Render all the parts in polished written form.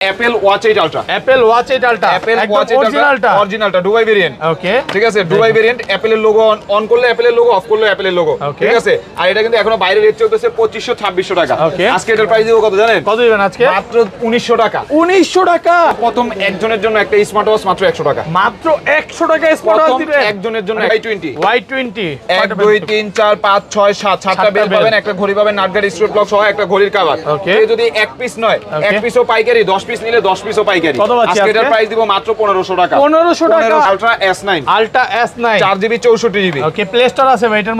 Apple Watch 8 Ultra, Apple Watch 8 Ultra, Apple Watch 8 Ultra অরিজিনালটা Dubai variant. ওকে, ঠিক আছে, Dubai variant. Apple এর logo on করলে Apple এর লোগো, অফ করলে Apple এর লোগো। ঠিক আছে, আর এটা কিন্তু এখনো বাইরে রেট চলতেছে 2500-2600 টাকা। আজকে এটার প্রাইস দিব কত জানেন? কত দিবেন আজকে? মাত্র 1900 টাকা। 1900 টাকা। প্রথম একজনের জন্য একটা স্মার্ট ওয়াচ মাত্র 100 টাকা। মাত্র 100 টাকা স্মার্ট ওয়াচ দিবেন একজনের জন্য। Y20 Y20 1 2 3 4 5 6 7 7টা বেল পাবেন, একটা ঘড়ি পাবেন, নাটগার্ড স্ট্রেট ক্লক সহ একটা ঘড়ির কভার। এই যদি এক পিস নয়, এক পিসও পাইকারি, 10 পিস নিলে 10 পিসও পাইকারি। আজকে এটার প্রাইস দিব মাত্র 1500 টাকা। 1500 টাকা। Ultra S9, ultra S9 4GB 64GB। ওকে, প্লে স্টোর আছে ভাই এটার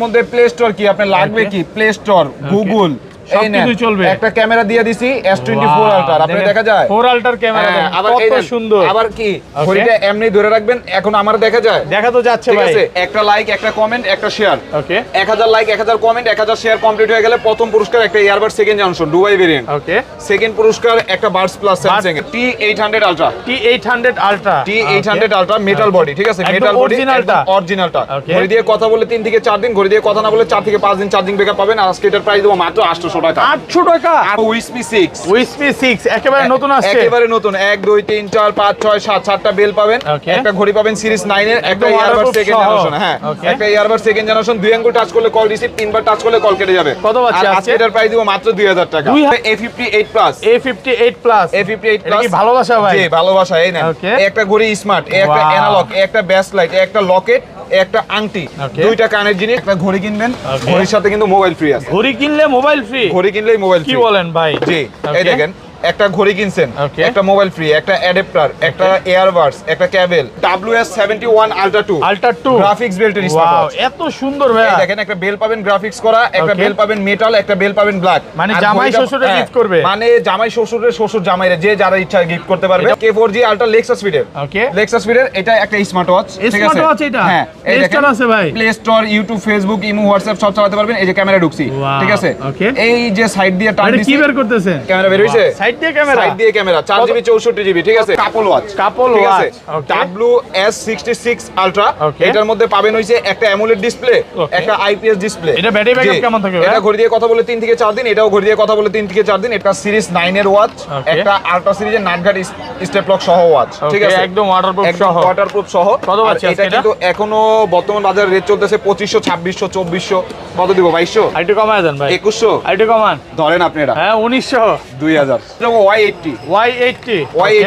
মধ্যে প্লে স্টোর কি আপনার লাগবে? কি প্লে স্টোর, গুগল, সবকিছু চলবে। একটা ক্যামেরা দিয়ে দিছি S24 আলট্রা, আপনি দেখা যায় 4 আলট্রার ক্যামেরা, কত সুন্দর। আবার কি ঘড়িটা এমনি ধরে রাখবেন, এখন আমার দেখা যায়, দেখা তো যাচ্ছে ভাই। ঠিক আছে, একটা লাইক, একটা কমেন্ট, একটা share. Okay, 1000 like, 1000 comment, 1000 share complete হয়ে গেলে প্রথম পুরস্কার একটা earbud second generation Dubai variant. Okay, সেকেন্ড পুরস্কার একটা buds plus Samsung T800 ultra. T800 ultra, T800 ultra metal body. ঠিক আছে, মেটাল বডি অরিজিনালটা। ঘড়ি দিয়ে কথা বলে 3 থেকে 4 দিন, ঘড়ি দিয়ে কথা না বলে 4 থেকে 5 দিন চার্জিং ব্যাকআপ পাবেন। আজকে এটার প্রাইস দেবো মাত্র 800 টাকা। 800 টাকা। আর উইসপি 6 একেবারে নতুন আসছে, একেবারে নতুন। 1 2 3 4 5 6 7 7টা বেল পাবেন, একটা ঘড়ি পাবেন সিরিজ 9 এর, একটা ইয়ারবাড সেকেন্ড জেনারেশন। হ্যাঁ, একটা ইয়ারবাড সেকেন্ড জেনারেশন, 2 আঙ্গুল টাচ করলে কল রিসিভ, 3 বার টাচ করলে কল কেটে যাবে। কত বাজছে আজকে এটার প্রাইস দিব মাত্র 2000 টাকা। A58 plus, A58 plus, A58 plus. কি ভালোবাসা ভাই? জি ভালোবাসা। এই না, একটা ঘড়ি স্মার্ট, একটা অ্যানালগ, একটা ব্যাস লাইট, একটা লকেট, একটা আংটি, দুইটা কানের জিনিস। একটা ঘড়ি কিনবেন, ঘড়ির সাথে কিন্তু মোবাইল ফ্রি আছে। ঘড়ি কিনলে মোবাইল ফ্রি? ঘড়ি কিনলেই মোবাইল ফ্রি। কি বলেন ভাই? জি, এই দেখেন, একটা ঘড়ি কিনছেন, একটা মোবাইল ফ্রি, একটা অ্যাডাপ্টার, একটা এয়ারবাডস, একটা কেবল। WS71 Ultra 2 গ্রাফিক্স বেল্টের স্মার্ট ওয়াচ। এত সুন্দর ভাই। এই দেখেন, একটা বেল পাবেন গ্রাফিক্স করা, একটা বেল পাবেন মেটাল, একটা বেল পাবেন ব্ল্যাক। মানে জামাই শ্বশুরে গিফট করবে? মানে জামাই শ্বশুরের শ্বশুর জামাইরে যে যারা ইচ্ছা গিফট করতে পারবে। K4G Ultra Lexus Speed এর। ওকে, Lexus Speed এর এটা একটা স্মার্ট ওয়াচ। ঠিক আছে, স্মার্ট ওয়াচ এটা। হ্যাঁ, প্লে স্টোর আছে ভাই? Play store, YouTube, Facebook, imo, WhatsApp সব চালাতে পারবেন। এই যে ক্যামেরা ঢুকছি, ঠিক আছে, এই যে সাইড দিয়ে টান দিছি, কি বের করতেছেন? ক্যামেরা বের হইছে, সাইড দিয়ে ক্যামেরা, সাইড দিয়ে ক্যামেরা, 4GB 64GB। ঠিক আছে, কাপল ওয়াচ, ঠিক আছে, WS66 Ultra। এটার মধ্যে পাবেন হইছে একটা অ্যামোলেড ডিসপ্লে, একটা IPS ডিসপ্লে। এটা ব্যাটারি ব্যাকআপ কেমন থাকবে? এটা ঘড়ি দিয়ে কথা বলে 3 থেকে 4 দিন, এটাও ঘড়ি দিয়ে কথা বলে 3 থেকে 4 দিন। এটা সিরিজ 9 এর ওয়াচ, একটা আলট্রা সিরিজের নাটগার্ড স্টেপ লক সহ ওয়াচ। ঠিক আছে, একদম ওয়াটারপ্রুফ সহ। কত আছে এটা? কিন্তু এখনো বর্তমান বাজারে রেট চলতেছে 2500, 2600, 2400। কত দিব? 2200? আইটু কমায় দেন ভাই। 2100? আইটু কমান ধরেন আপনি এটা। হ্যাঁ, 1900, 2000। Y80 1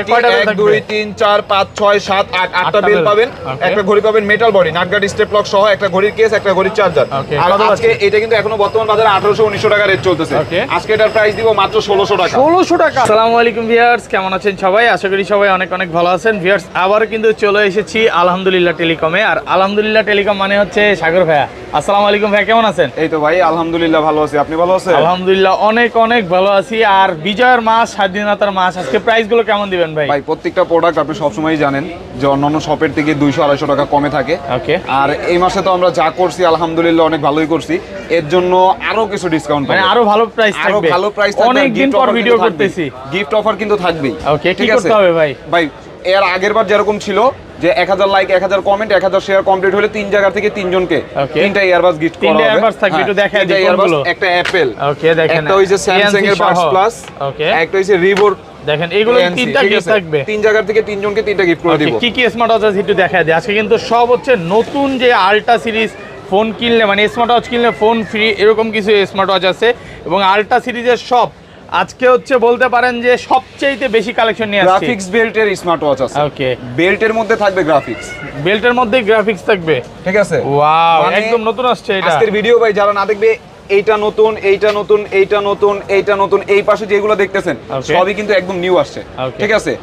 2 3 4 5 6 7 8 8টা বেল পাবেন, একটা ঘড়ি পাবেন মেটাল বডি, নাটগার্ড স্টেপ লক সহ, একটা ঘড়ির কেস, একটা ঘড়ির চার্জার। আর আজকে এটা কিন্তু এখনো বর্তমান বাজারে 1800-1900 টাকা রেট চলতেছে। আজকে এটার প্রাইস দিব মাত্র 1600 টাকা। 1600 টাকা। আসসালামু আলাইকুম ভিউয়ার্স, কেমন আছেন সবাই? আশা করি সবাই অনেক অনেক ভালো আছেন। ভিউয়ার্স, আবার কিন্তু চলে এসেছি আলহামদুলিল্লাহ টেলিকমে। আর আলহামদুলিল্লাহ টেলিকম মানে হচ্ছে সাগর ভাইয়া। আসসালামু আলাইকুম ভাই, কেমন আছেন? এই তো ভাই আলহামদুলিল্লাহ ভালো আছি, আপনি ভালো আছেন? আলহামদুলিল্লাহ অনেক অনেক ভালো আছি। আর বিজয়ের মাস, স্বাধীনতার মাস, আজকে প্রাইস গুলো কেমন দিবেন ভাই? ভাই প্রত্যেকটা প্রোডাক্ট আপনি সবসময়ই জানেন যে অন্যান্য শপের থেকে 200-250 টাকা কমে থাকে। আর এই মাসে তো আমরা যা করছি আলহামদুলিল্লাহ অনেক ভালোই করছি, এর জন্য আরো কিছু ডিসকাউন্ট, মানে আরো ভালো প্রাইস থাকবে, আরো ভালো প্রাইস থাকবে। অনেক দিন পর ভিডিও করতেছি, গিফট অফার কিন্তু থাকবেই। ওকে, কি করতে হবে ভাই? ভাই এর আগের বার যেরকম ছিল যে 1000 লাইক, 1000 কমেন্ট, 1000 শেয়ার কমপ্লিট হলে 3 জায়গা থেকে 3 জনকে 3টা ইয়ারবাডস গিফট করা হবে। 3টা ইয়ারবাডস থাকবে, একটু দেখাই দিই কোনগুলো। একটা অ্যাপল, ওকে দেখেন, একটা হইছে স্যামসাং এর বাডস প্লাস, ওকে, একটা হইছে রিবোর। দেখেন এইগুলো 3টা গিফট থাকবে, 3 জায়গা থেকে 3 জনকে 3টা গিফট করে দিব। কি কি স্মার্ট ওয়াচ আছে একটু দেখাই দিই। আজকে কিন্তু সব হচ্ছে নতুন, যে আলট্রা সিরিজ ফোন কিনলে, মানে স্মার্ট ওয়াচ কিনলে ফোন ফ্রি, এরকম কিছু স্মার্ট ওয়াচ আছে। এবং আলট্রা সিরিজের সব আজকে হচ্ছে বলতে পারেন যে সবচেয়ে বেশি কালেকশন নিয়ে আসছে। গ্রাফিক্স বেল্টের স্মার্ট ওয়াচ আছে। ওকে, বেল্টের মধ্যে থাকবে গ্রাফিক্স, বেল্টের মধ্যে গ্রাফিক্স থাকবে। ঠিক আছে, ওয়াও, একদম নতুন আসছে এটা। আজকের ভিডিও ভাই যারা না দেখবে, এইটা নতুন, এইটা নতুন, এইটা নতুন, এইটা নতুন, এই পাশে যেগুলো দেখতেছেন সবই কিন্তু একদম নিউ আসছে। ঠিক আছে,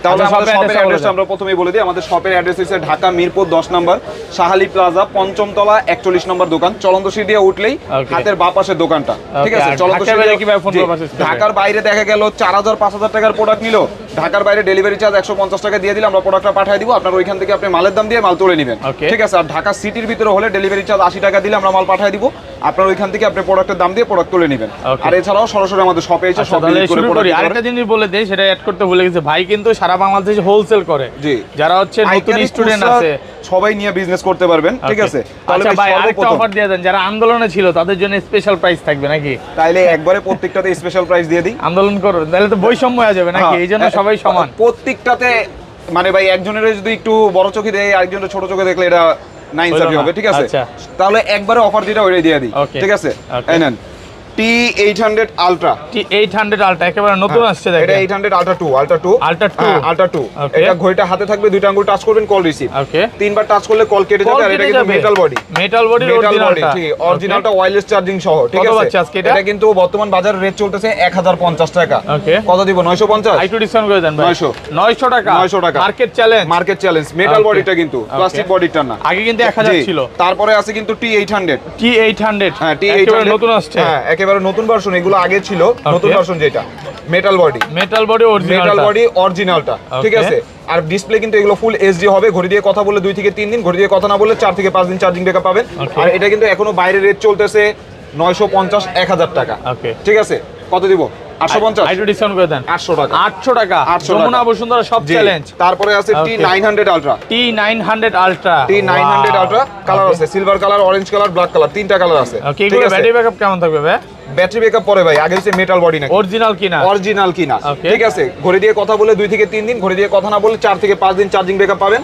তাহলে আমাদের শপের অ্যাড্রেস আমরা প্রথমেই বলে দিই। আমাদের শপের অ্যাড্রেস হচ্ছে ঢাকা মিরপুর 10 নম্বর শাহালি প্লাজা, ৫ম তলা, 41 নম্বর দোকান। চলন্ত সিঁড়ি দিয়ে উঠলেই হাতের বাঁ পাশের দোকানটা। ঠিক আছে, চলন্ত সিঁড়ি দিয়ে কিভাবে ফোন করব? ঢাকার বাইরে দেখা গেল 4000-5000 টাকার প্রোডাক্ট নিল ঢাকার বাইরে ডেলিভারি চার্জ 150 টাকা দিয়ে দিলে আমরা প্রোডাক্টটা পাঠিয়ে দিব, আপনার ওইখান থেকে আপনি মালের দাম দিয়ে মাল তুলে নেবেন, ঠিক আছে। আর ঢাকা সিটির ভিতরে হলে ডেলিভারি চার্জ 80 টাকা দিলে আমরা মাল পাঠিয়ে দিব, আপনার ওইখান থেকে আপনি প্রোডাক্টের দাম দিয়ে প্রোডাক্ট তুলে নেবেন। আর এছাড়াও সরাসরি আমাদের শপে এসে সব ভিজিট করে প্রোডাক্ট। আরেকটা জিনিস বলে দেই, সেটা অ্যাড করতে ভুলে গেছি, ভাই কিন্তু সারা বাংলাদেশে হোলসেল করে। জি, যারা হচ্ছে নতুন স্টুডেন্ট আছে সবাই নিয়ে বিজনেস করতে পারবেন, ঠিক আছে। তাহলে ভাই আরেকটা অফার দিয়ে দেন, যারা আন্দোলনে ছিল তাদের জন্য স্পেশাল প্রাইস থাকবে নাকি? তাইলে একবারে প্রত্যেকটাতে স্পেশাল প্রাইস দিয়ে দিই। আন্দোলন করুন, তাহলে তো বৈষম্য হয়ে যাবে নাকি? এই জন্য সবাই সমান প্রত্যেকটাতে। মানে ভাই একজনের যদি একটু বড় চোখে দেয়, আরেকজনের ছোট চোখে দেখলে এটা না ইনসাফি হবে, ঠিক আছে। তাহলে একবারে অফার যেটা ওইটাই দিয়ে দিই, ঠিক আছে। এই নেন T800 Ultra, T800 Ultra একেবারে নতুন আসছে দেখেন। এটা 800 Ultra 2, Ultra 2। এটা ঘড়িটা হাতে থাকবে, দুইটা আঙ্গুল টাচ করবেন, কল রিসিভ। ওকে, তিনবার টাচ করলে কল কেটে যাবে। আর এটা কিন্তু মেটাল বডি অরিজিনালটা, ঠিক অরিজিনালটা ওয়্যারলেস চার্জিং সহ, ঠিক আছে। এটা কিন্তু বর্তমান বাজারে রেট চলতেছে 1050 টাকা। ওকে, কত দিব? 950। একটু ডিসকাউন্ট করে দেন ভাই। 900 টাকা। Market challenge. মেটাল বডিটা কিন্তু প্লাস্টিক বডিটা না। আগে কিন্তু 1000 ছিল। তারপরে আছে কিন্তু T800। হ্যাঁ, T800 নতুন আসছে। হ্যাঁ, একেবারে নতুন ভার্সন। এগুলো আগে ছিল, নতুন ভার্সন যেটা মেটাল বডি অরিজিনালটা, ঠিক আছে। আর ডিসপ্লে কিন্তু এগুলো ফুল এইচডি হবে। ঘড়ি দিয়ে কথা বললে 2 থেকে 3 দিন, ঘড়ি দিয়ে কথা না বললে 4 থেকে 5 দিন চার্জিং ব্যাকআপ পাবেন। আর এটা কিন্তু এখনো বাইরে রেট চলতেছে 950 1000 টাকা, ঠিক আছে। কত দিব? 850। একটু ডিসকাউন্ট করে দেন। 800 টাকা। 800 টাকা। যমুনা বসুন্ধরা সব চ্যালেঞ্জ। তারপরে আছে T900 Ultra। T900 Ultra colour আছে, silver colour, orange colour, black colour, তিনটা কালার আছে, ঠিক আছে। ব্যাটারি ব্যাকআপ কেমন থাকবে ভাই? ব্যাটারি ব্যাকআপ পরে ভাই, আগে হচ্ছে মেটাল বডি নাকি অরিজিনাল কিনা, ঠিক আছে। ঘড়ি দিয়ে কথা বলে 2 থেকে 3 দিন, ঘড়ি দিয়ে কথা না বলে 4 থেকে 5 দিন চার্জিং ব্যাকআপ পাবেন।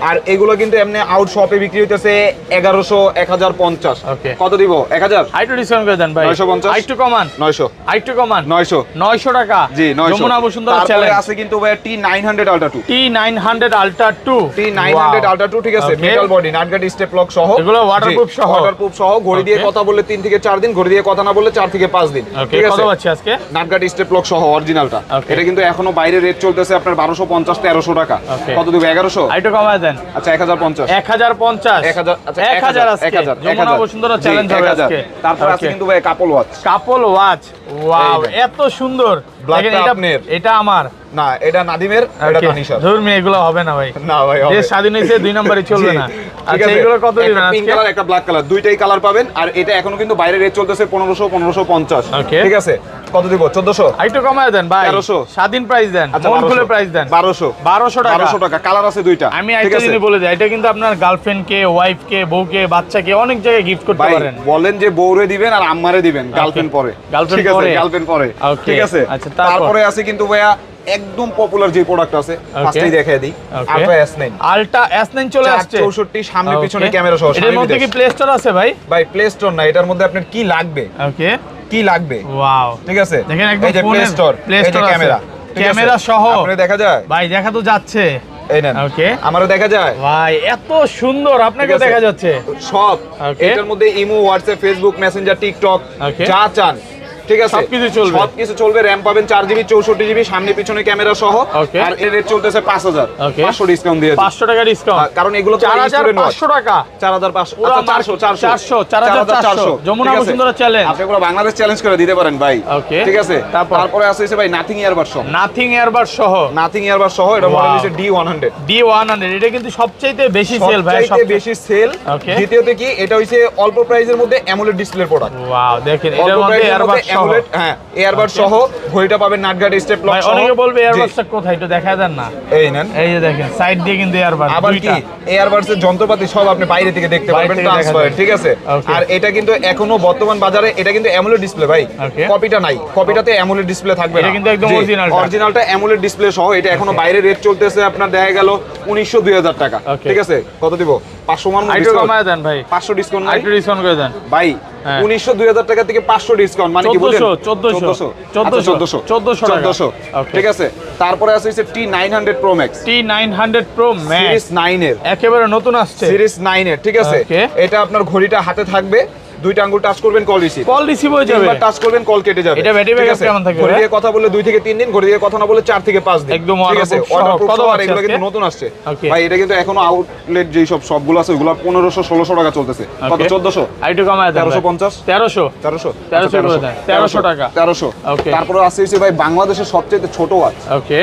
আর এগুলো কিন্তু এমনি আউট শপে বিক্রি হইতেছে 1100 1050। কত দিব? 1000। আইটু ডিসকাউন্ট করে দেন ভাই। 950। আইটু কমান 900। আইটু কমান 900 টাকা। জি, 900। যমুনা বসুন্ধরা চ্যালেঞ্জ। তারপরে আছে কিন্তু ভাই T900 Ultra 2। T900 Ultra 2, ঠিক আছে। মেটাল বডি, নাটগার্ড স্টেপ লক সহ, এগুলো ওয়াটারপ্রুফ সহ। ঘড়ি দিয়ে কথা বললে 3 থেকে 4 দিন, ঘড়ি দিয়ে কথা না বললে 4 থেকে 5 দিন, ঠিক আছে। কত পাচ্ছি আজকে? নাটগার্ড স্টেপ লক সহ অরিজিনালটা। এটা কিন্তু এখনো বাইরে রেট চলতেছে আপনার 1250 1300 টাকা। কত দিব? 1100। আইটু কমায় দেন। আচ্ছা 1050। 1050। 1000 আছে। যমুনা বসুন্ধরা চ্যালেঞ্জ হবে আজকে। তারপর আছে কিন্তু ভাই কাপল ওয়াচ। ওয়াও, এত সুন্দর। এটা আমার না, এটা নাদিমের, এটা তানিশার। ধর্মী এগুলো হবে না ভাই। না ভাই, যে স্বাধীন হইছে 2 নম্বরে চলবে না। আচ্ছা, এগুলো কত দিবেন আজকে? পিঙ্ক কালার, একটা ব্ল্যাক কালার, দুইটাই কালার পাবেন। আর এটা এখনো কিন্তু বাইরে রেট চলতেছে 1500 1550, ঠিক আছে। কত দিব? 1400। একটু কমায় দেন ভাই। 1300। স্বাধীন প্রাইস দেন, মন খুলে প্রাইস দেন। 1200 টাকা। 1200 টাকা। কালার আছে দুইটা। আমি একটা জিনিস বলে দিই, এটা কিন্তু আপনার গার্লফ্রেন্ড কে, ওয়াইফ কে, বউকে, বাচ্চাকে অনেক জায়গায় গিফট করতে পারেন। বলেন যে বউরে দিবেন আর আম্মারে দিবেন, গার্লফ্রেন্ড পরে, গার্লফ্রেন্ড পরে, ঠিক আছে। আচ্ছা, তারপরে আছে কিন্তু ভাইয়া একদম পপুলার যে প্রোডাক্ট আছে, ফার্স্টেই দেখাই দিই, আলট্রা S9 চলে আসছে। 64 সামনে পিছনে ক্যামেরা সহ। এর মধ্যে কি প্লে স্টোর আছে ভাই? ভাই প্লে স্টোর না, এটার মধ্যে আপনার কি লাগবে, ওকে, কি লাগবে, ওয়াও, ঠিক আছে। দেখেন একদম এই যে প্লে স্টোর, এই যে ক্যামেরা সহ আপনি দেখা যায় ভাই, দেখা তো যাচ্ছে। এই নেন, ওকে, আমারও দেখা যায় ভাই, এত সুন্দর, আপনাকে দেখা যাচ্ছে সব। এটার মধ্যে imo, WhatsApp, Facebook, Messenger, TikTok যা চান, ঠিক আছে, সবকিছু চলবে। র‍্যাম পাবেন 4GB 64GB সামনে পিছনে ক্যামেরা সহ। আর এর রেট চলতেছে 5000। 500 ডিসকাউন্ট দিয়ে 500 টাকা ডিসকাউন্ট, কারণ এগুলো 4500 টাকা। 4500, আচ্ছা 4400 যমুনা বসুন্ধরা চ্যালেঞ্জ। আপনি পুরো বাংলাদেশ চ্যালেঞ্জ করে দিতে পারেন ভাই, ঠিক আছে। তারপরে আছে ভাই নাথিং ইয়ারবাড সহ। নাথিং ইয়ারবাড সহ এটা মডেল হচ্ছে D100। এটা কিন্তু সবচেয়ে বেশি সেল ভাই, সবচেয়ে বেশি সেল। দ্বিতীয়ত কি, এটা হইছে অল্প প্রাইসের মধ্যে অ্যামোলেড ডিসপ্লের প্রোডাক্ট। ওয়াও, দেখেন এটার মধ্যে ইয়ারবাড সহ। হ্যাঁ, এয়ারবাড সহ। ঘড়িটা পাবেন নাটগার্ড স্টেপ লক সহ। অনেকে বলবে এয়ারবাডটা কোথায়, একটু দেখায় দেন না। এই নেন, এই যে দেখেন সাইড দিয়ে কিন্তু এয়ারবাড। আবার কি এয়ারবাডস এর যন্ত্রপাতি সব আপনি বাইরে থেকে দেখতে পারবেন, ট্রান্সপারেন্ট, ঠিক আছে। আর এটা কিন্তু এখনো বর্তমান বাজারে এটা কিন্তু অ্যামোলেড ডিসপ্লে ভাই, কপিটা নাই। কপিটাতে অ্যামোলেড ডিসপ্লে থাকবে না, এটা কিন্তু একদম অরিজিনালটা অ্যামোলেড ডিসপ্লে সহ। এটা এখনো বাইরে রেট চলতেছে আপনার দেখা গেল 1900 2000 টাকা, ঠিক আছে। কত দিব? 500 মান ডিসকাউন্ট কমায় দেন ভাই। 500 ডিসকাউন্ট, আইটু ডিসকাউন্ট করে দেন ভাই। 1900 2000 টাকা থেকে 500 ডিসকাউন্ট মানে কি বলেন? 1400, ঠিক আছে। তারপরে আছে T900 Pro Max। T900 Pro Max series 9 এর, একেবারে নতুন আসছে, সিরিজ 9 এর, ঠিক আছে। এটা আপনার ঘড়িটা হাতে থাকবে, দুইটা আঙ্গুল টাচ করবেন, কল রিসিভ হয়ে যাবে। তিনবার টাচ করবেন, কল কেটে যাবে। এটা ব্যাটারি ব্যাকআপ কেমন থাকবে? ঘড়ি দিয়ে কথা বললে 2 থেকে 3 দিন, ঘড়ি দিয়ে কথা না বলে 4 থেকে 5 দিন, একদম ঠিক আছে। ওয়াটারপ্রুফ আর এগুলো কিন্তু নতুন আসছে ভাই। এটা কিন্তু এখনো আউটলেট যেই সব সবগুলো আছে ওগুলো 1500 1600 টাকা চলতেছে। কত? 1400। আইটু কমায় দেন 1350। 1300 টাকা। 1300 টাকা। 1300। তারপরে আছে ভাই বাংলাদেশের সবচেয়ে ছোট watch. Okay,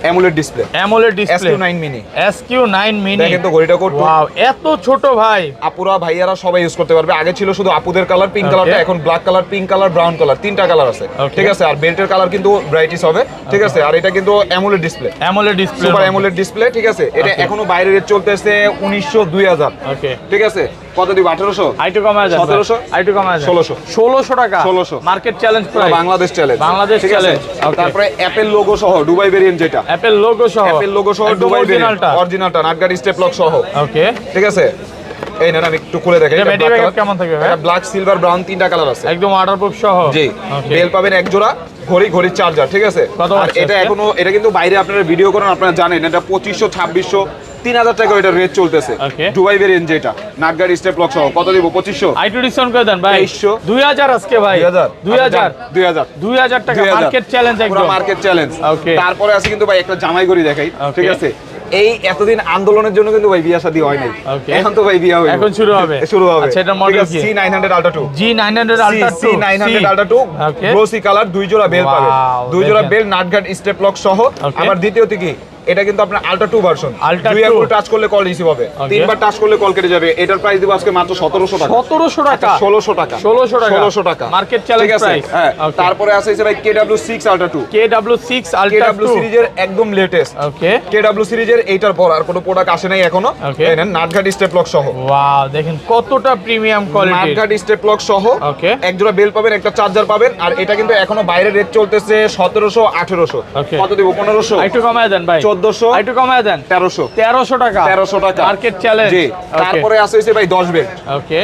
AMOLED display, AMOLED display SQ9 mini, SQ9 mini. দেখেন তো ঘড়িটা কোড, ওয়াও এত ছোট ভাই। আপুরা ভাইয়ারা সবাই ইউজ করতে পারবে। আগে ছিল শুধু আপুদের কালার পিঙ্ক কালারটা, এখন black colour, pink colour, brown colour, তিনটা কালার আছে, ঠিক আছে। আর বেল্টের কালার কিন্তু ব্রাইটিস হবে, ঠিক আছে। আর এটা কিন্তু AMOLED display, AMOLED display, super AMOLED display, ঠিক আছে। এটা এখনো বাইরে রেট চলতেছে 1900 2000, ওকে ঠিক আছে। কত দিব? 1800, আইটু কমায় দেন 1700, আইটু কমায় দেন 1600 টাকা, 1600 market challenge price, Bangladesh challenge, Bangladesh ঠিক আছে। চ্যালেঞ্জ। তারপরে অ্যাপেল লোগো সহ দুবাই ভেরিয়েন্ট, যেটা অ্যাপেল লোগো সহ, অ্যাপেল লোগো সহ দুবাই ভেরিয়েন্ট, অরিজিনালটা, অরিজিনালটা নাটগার্ড স্টেপ লক সহ, ওকে ঠিক আছে। এই না আমি একটু খুলে দেখাই, এটা ব্যাটারি ব্যাকআপ কেমন থাকবে ভাই? এটা ব্ল্যাক, সিলভার, ব্রাউন তিনটা কালার আছে, একদম ওয়াটারপ্রুফ সহ, জি। ওকে বেল পাবেন এক জোড়া, ঘড়ির চার্জার, ঠিক আছে। কত আর এটা এখনো, এটা কিন্তু বাইরে আপনারা ভিডিও করেন, আপনারা জানেন এটা 2500 2600 3000 টাকা এটা রেট চলতেছে, Okay. দুবাই ভেরিয়েন্ট যেটা নাটগার্ড স্টেপ লক সহ। কত দিব? 2500, আইটু ডিসকাউন্ট করে দেন ভাই, 2300, 2000 আজকে ভাই, 2000 2000 টাকা, 2000 মার্কেট চ্যালেঞ্জ পুরো একদম, মার্কেট চ্যালেঞ্জ। Okay. তারপরে আছে কিন্তু ভাই একটা জামাই ঘড়ি দেখাই, Okay. ঠিক আছে। এই এতদিন আন্দোলনের জন্য কিন্তু ভাই বিয়া শাদী হয় নাই, Okay. এখন তো ভাই বিয়া হবে, এখন শুরু হবে, শুরু হবে। আচ্ছা এটা মডেল কি? C900 Ultra 2, G900 Ultra 2, C900 Ultra 2 ওকে গ্লোসি কালার, দুই জোড়া বেল পাবেন, Wow, দুই জোড়া দেখেন। বেল নাটগার্ড স্টেপ লক সহ। Okay. আবার দ্বিতীয়ত কি, এটা কিন্তু আপনার আলট্রা 2 ভার্সন, Ultra দুই 2 একবার টাচ করলে কল রিসিভ হবে, Okay. তিনবার টাচ করলে কল কেটে যাবে। এটার প্রাইস দিব আজকে মাত্র 1700 টাকা, 1700 টাকা, 1600 টাকা, 1600 টাকা, 1600 টাকা, মার্কেট চ্যালেঞ্জ ঠিক আছে। প্রাইস, হ্যাঁ, ওকে তারপরে আছে হচ্ছে ভাই KW6 Ultra 2, KW6 Ultra KW 2, সিরিজের একদম লেটেস্ট, ওকে KW সিরিজের এইটার পর আর কোনো প্রোডাক্ট আসে নাই এখনো। Okay. এই নেন নাটগার্ড স্টেপ লক সহ, ওয়াও দেখেন কতটা প্রিমিয়াম কোয়ালিটি, নাটগার্ড স্টেপ লক সহ, Okay. এক জোড়া বেল পাবেন, একটা চার্জার পাবেন। আর এটা কিন্তু এখনো বাইরে রেট চলতেছে 1700 1800, Okay. কত দিব? 1500, আইটু কমায় দেন ভাই, 1400, আইটু কমায় দেন 1300, 1300 টাকা, 1300 টাকা, মার্কেট চ্যালেঞ্জ, জি। তারপরে আছে হচ্ছে ভাই 10 বেল্ট, ওকে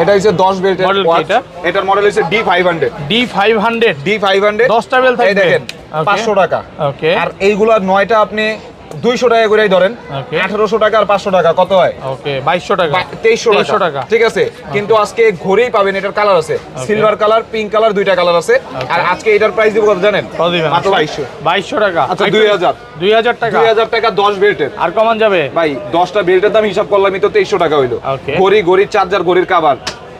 এটা হচ্ছে 10 বেল্টের Model কি ওয়াচ, এটা? এটার মডেল হচ্ছে D500, D500, D500 10টা বেল এই থাকবে, দেখেন Okay. 500 টাকা। ওকে আর এইগুলা 9টা আপনি 200 টাকা করেই ধরেন, Okay. 1800 টাকা আর 500 টাকা কত হয়? ওকে 2200 টাকা, 2300 টাকা, ঠিক আছে। কিন্তু আজকে ঘড়িই পাবেন, এটার কালার আছে সিলভার কালার, পিঙ্ক কালার, দুইটা কালার আছে। আর আজকে এটার প্রাইস দিব কত জানেন? কত দিবেন? মাত্র 2200, 2200 টাকা, আচ্ছা 2000, 2000 টাকা, 2000 টাকা 10 বেল্টের। আর কমান যাবে ভাই 10টা বেল্টের দাম হিসাব করলামই তো 2300 টাকা হইলো। Okay. ঘড়ির চার্জার, ঘড়ির কভার,